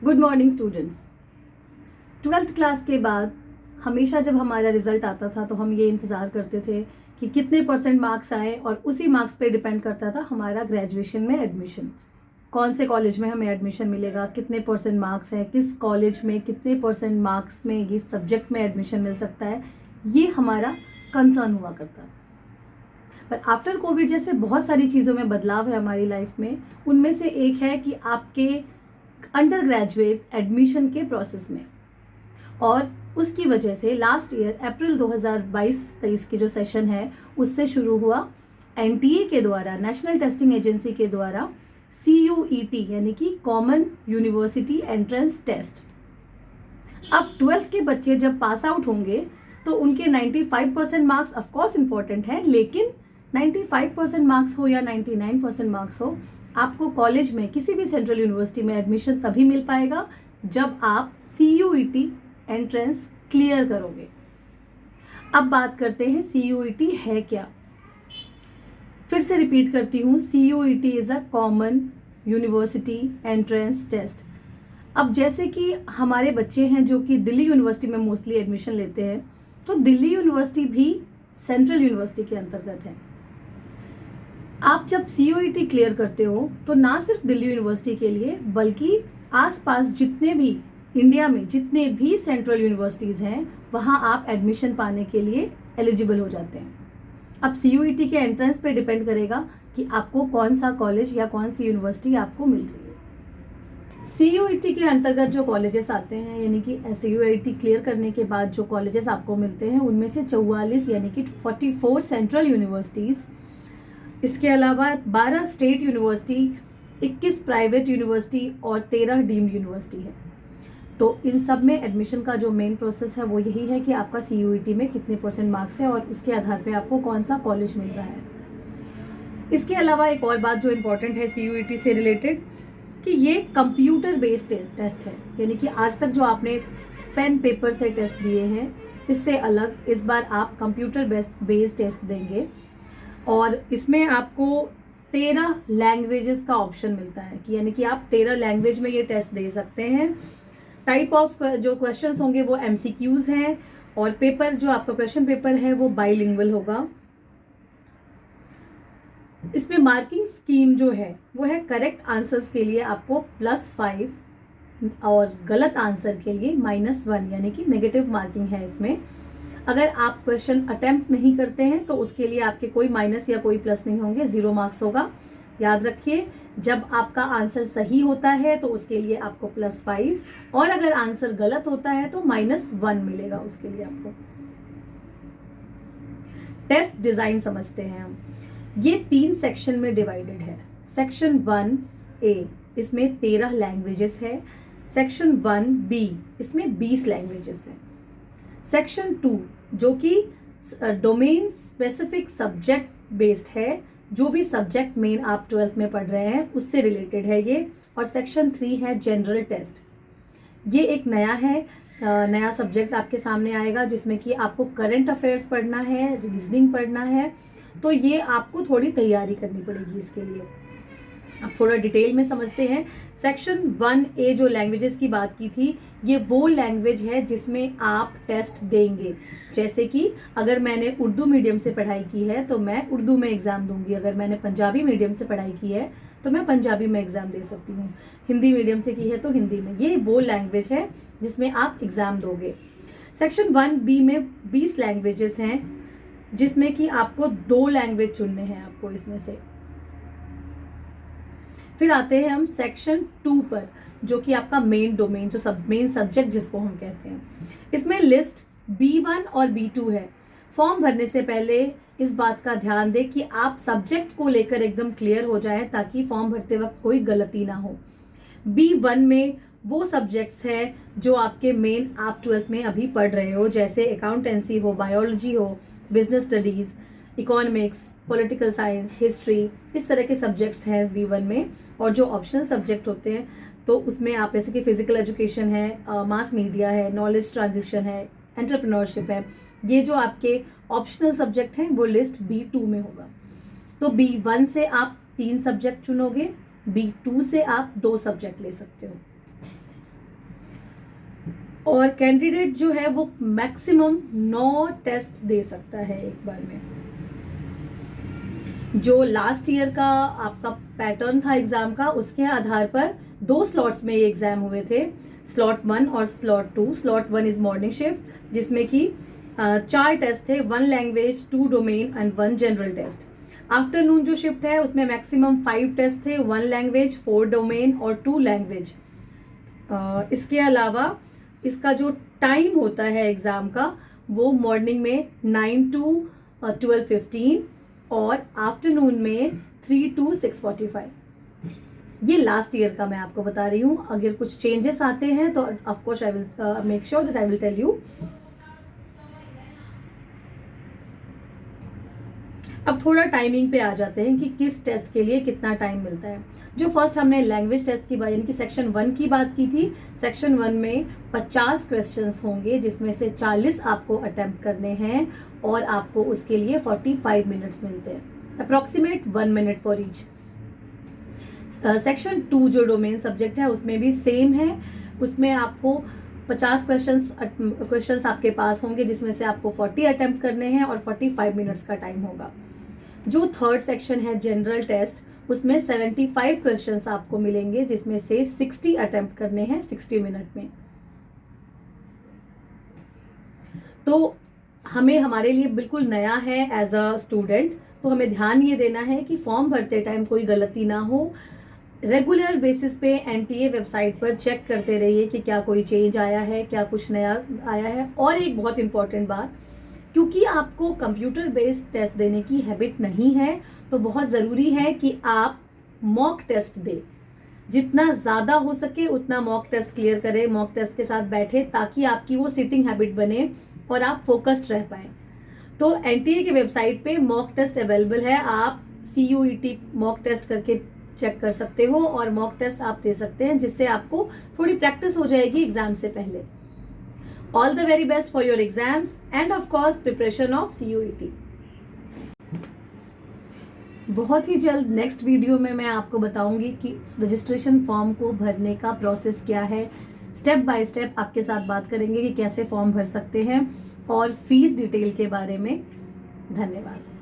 Good morning students. 12th class के बाद हमेशा जब हमारा रिजल्ट आता था तो हम ये इंतज़ार करते थे कि कितने परसेंट मार्क्स आए, और उसी मार्क्स पे डिपेंड करता था हमारा ग्रेजुएशन में एडमिशन, कौन से कॉलेज में हमें एडमिशन मिलेगा, कितने परसेंट मार्क्स हैं, किस कॉलेज में कितने परसेंट मार्क्स में ये सब्जेक्ट में एडमिशन मिल सकता है। ये हमारा कंसर्न हुआ करता। पर आफ्टर कोविड जैसे बहुत सारी चीज़ों में बदलाव है हमारी लाइफ में। उनमें से एक है कि आपके अंडर ग्रेजुएट एडमिशन के प्रोसेस में, और उसकी वजह से लास्ट ईयर अप्रैल 2022-23 की जो सेशन है उससे शुरू हुआ एनटीए के द्वारा, नेशनल टेस्टिंग एजेंसी के द्वारा CUET यानी कि कॉमन यूनिवर्सिटी एंट्रेंस टेस्ट। अब 12th के बच्चे जब पास आउट होंगे तो उनके 95% मार्क्स ऑफकोर्स इंपॉर्टेंट है, लेकिन 95% मार्क्स हो या 99% मार्क्स हो, आपको कॉलेज में किसी भी सेंट्रल यूनिवर्सिटी में एडमिशन तभी मिल पाएगा जब आप CUET एंट्रेंस क्लियर करोगे। अब बात करते हैं CUET है क्या। फिर से रिपीट करती हूँ, CUET is a common university entrance test. अब जैसे कि हमारे बच्चे हैं जो कि दिल्ली यूनिवर्सिटी में मोस्टली एडमिशन लेते हैं, तो दिल्ली यूनिवर्सिटी भी सेंट्रल यूनिवर्सिटी के अंतर्गत है। आप जब CUET क्लियर करते हो तो ना सिर्फ दिल्ली यूनिवर्सिटी के लिए बल्कि आसपास जितने भी इंडिया में जितने भी सेंट्रल यूनिवर्सिटीज़ हैं वहाँ आप एडमिशन पाने के लिए एलिजिबल हो जाते हैं। अब CUET के एंट्रेंस पे डिपेंड करेगा कि आपको कौन सा कॉलेज या कौन सी यूनिवर्सिटी आपको मिल रही है। CUET के अंतर्गत जो कॉलेजेस आते हैं, यानी कि CUET क्लियर करने के बाद जो कॉलेजेस आपको मिलते हैं उनमें से 44 यानी कि 44 सेंट्रल यूनिवर्सिटीज़, इसके अलावा 12 स्टेट यूनिवर्सिटी, 21 प्राइवेट यूनिवर्सिटी और 13 डीम्ड यूनिवर्सिटी है। तो इन सब में एडमिशन का जो मेन प्रोसेस है वो यही है कि आपका CUET में कितने परसेंट मार्क्स है और उसके आधार पे आपको कौन सा कॉलेज मिल रहा है। इसके अलावा एक और बात जो इम्पोर्टेंट है CUET से रिलेटेड, कि ये कंप्यूटर बेस्ड टेस्ट है, यानी कि आज तक जो आपने पेन पेपर से टेस्ट दिए हैं इससे अलग इस बार आप कंप्यूटर बेस्ड टेस्ट देंगे, और इसमें आपको 13 लैंग्वेजेस का ऑप्शन मिलता है कि यानी कि आप 13 लैंग्वेज में ये टेस्ट दे सकते हैं। टाइप ऑफ जो क्वेश्चंस होंगे वो MCQs हैं, और पेपर जो आपका क्वेश्चन पेपर है वो बाइलिंगुअल होगा। इसमें मार्किंग स्कीम जो है वो है करेक्ट आंसर्स के लिए आपको +5 और गलत आंसर के लिए -1, यानी कि नेगेटिव मार्किंग है इसमें। अगर आप क्वेश्चन अटेम्प्ट नहीं करते हैं तो उसके लिए आपके कोई माइनस या कोई प्लस नहीं होंगे, 0 मार्क्स होगा। याद रखिए, जब आपका आंसर सही होता है तो उसके लिए आपको +5, और अगर आंसर गलत होता है तो -1 मिलेगा उसके लिए आपको। टेस्ट डिज़ाइन समझते हैं हम। ये 3 सेक्शन में डिवाइडेड है। सेक्शन 1A इसमें 13 लैंग्वेजेस है। सेक्शन 1B इसमें 20 लैंग्वेजेस है। सेक्शन 2 जो कि डोमेन स्पेसिफिक सब्जेक्ट बेस्ड है, जो भी सब्जेक्ट मेन आप 12th में पढ़ रहे हैं उससे रिलेटेड है ये। और सेक्शन 3 है जनरल टेस्ट। ये एक नया है, नया सब्जेक्ट आपके सामने आएगा जिसमें कि आपको करंट अफेयर्स पढ़ना है, रीजनिंग पढ़ना है, तो ये आपको थोड़ी तैयारी करनी पड़ेगी इसके लिए। अब थोड़ा डिटेल में समझते हैं। सेक्शन 1A जो लैंग्वेजेस की बात की थी, ये वो लैंग्वेज है जिसमें आप टेस्ट देंगे। जैसे कि अगर मैंने उर्दू मीडियम से पढ़ाई की है तो मैं उर्दू में एग्ज़ाम दूंगी, अगर मैंने पंजाबी मीडियम से पढ़ाई की है तो मैं पंजाबी में एग्ज़ाम दे सकती हूँ, हिंदी मीडियम से की है तो हिंदी में। ये वो लैंग्वेज है जिसमें आप एग्ज़ाम दोगे। सेक्शन 1B में 20 लैंग्वेजेस हैं, जिसमें कि आपको 2 लैंग्वेज चुनने हैं आपको इसमें से। फिर आते हैं हम सेक्शन 2 पर, जो कि आपका मेन डोमेन, जो मेन सब्जेक्ट जिसको हम कहते हैं। इसमें लिस्ट B1 और B2 है। फॉर्म भरने से पहले इस बात का ध्यान दें कि आप सब्जेक्ट को लेकर एकदम क्लियर हो जाएं, ताकि फॉर्म भरते वक्त कोई गलती ना हो। B1 में वो सब्जेक्ट्स हैं जो आपके मेन आप 12th में अभी पढ़ रहे हो, जैसे अकाउंटेंसी हो, बायोलॉजी हो, business studies, economics, political science, history, इस तरह के सब्जेक्ट्स हैं B1 में। और जो ऑप्शनल सब्जेक्ट होते हैं तो उसमें आप जैसे कि फिजिकल एजुकेशन है, मास मीडिया है, नॉलेज ट्रांजिशन है, एंटरप्रेन्योरशिप है, ये जो आपके ऑप्शनल सब्जेक्ट हैं वो लिस्ट B2 में होगा। तो B1 से आप 3 सब्जेक्ट चुनोगे, B2 से आप 2 सब्जेक्ट ले सकते हो। और कैंडिडेट जो है वो मैक्सिमम 9 टेस्ट दे सकता है एक बार में। जो लास्ट ईयर का आपका पैटर्न था एग्जाम का, उसके आधार पर 2 स्लॉट्स में ये एग्जाम हुए थे, स्लॉट 1 और slot 2। Slot 1 is morning shift, जिसमें कि 4 टेस्ट थे, 1 language, 2 domain and 1 general test. Afternoon जो शिफ्ट है उसमें मैक्सिमम 5 टेस्ट थे, 1 लैंग्वेज, 4 डोमेन और 2 लैंग्वेज। इसके अलावा इसका जो टाइम होता है एग्जाम का, वो मॉर्निंग में 9 to 12:15 और आफ्टरनून में 3 to 6:45। ये लास्ट ईयर का मैं आपको बता रही हूँ। अगर कुछ चेंजेस आते हैं तो of course I will make sure that I will tell you. अब थोड़ा टाइमिंग पे आ जाते हैं कि किस टेस्ट के लिए कितना टाइम मिलता है। जो फर्स्ट हमने लैंग्वेज टेस्ट की बात, यानी कि सेक्शन 1 की बात की थी। सेक्शन 1 में 50 क्वेश्चंस होंगे, जिसमें से 40 आपको अटेम्प्ट करने हैं और आपको उसके लिए 45 मिनट्स मिलते हैं, approximate 1 minute for each. Section 2 जो डोमेन सब्जेक्ट है उसमें भी सेम है, उसमें आपको 50 क्वेश्चंस आपके पास होंगे, जिसमें से आपको 40 अटेम्प्ट करने हैं और 45 मिनट्स का टाइम होगा। जो थर्ड सेक्शन है जनरल टेस्ट, उसमें 75 क्वेश्चंस आपको मिलेंगे, जिसमें से 60 अटेम्प्ट करने हैं 60 मिनट में। तो हमें, हमारे लिए बिल्कुल नया है एज अ स्टूडेंट, तो हमें ध्यान ये देना है कि फॉर्म भरते टाइम कोई गलती ना हो। रेगुलर बेसिस पे एनटीए वेबसाइट पर चेक करते रहिए कि क्या कोई चेंज आया है, क्या कुछ नया आया है। और एक बहुत इंपॉर्टेंट बात, क्योंकि आपको कंप्यूटर बेस्ड टेस्ट देने की हैबिट नहीं है, तो बहुत ज़रूरी है कि आप मॉक टेस्ट दें। जितना ज़्यादा हो सके उतना मॉक टेस्ट क्लियर करें, मॉक टेस्ट के साथ बैठे, ताकि आपकी वो सिटिंग हैबिट बने और आप फोकस्ड रह पाएँ। तो एनटीए की वेबसाइट पे मॉक टेस्ट अवेलेबल है, आप CUET मॉक टेस्ट करके चेक कर सकते हो और मॉक टेस्ट आप दे सकते हैं, जिससे आपको थोड़ी प्रैक्टिस हो जाएगी एग्जाम से पहले। All the very best for your exams end of course preparation of CUET। बहुत ही जल्द नेक्स्ट वीडियो में मैं आपको बताऊंगी कि रजिस्ट्रेशन फॉर्म को भरने का प्रोसेस क्या है। स्टेप बाय स्टेप आपके साथ बात करेंगे कि कैसे फॉर्म भर सकते हैं और फीस डिटेल के बारे में। धन्यवाद।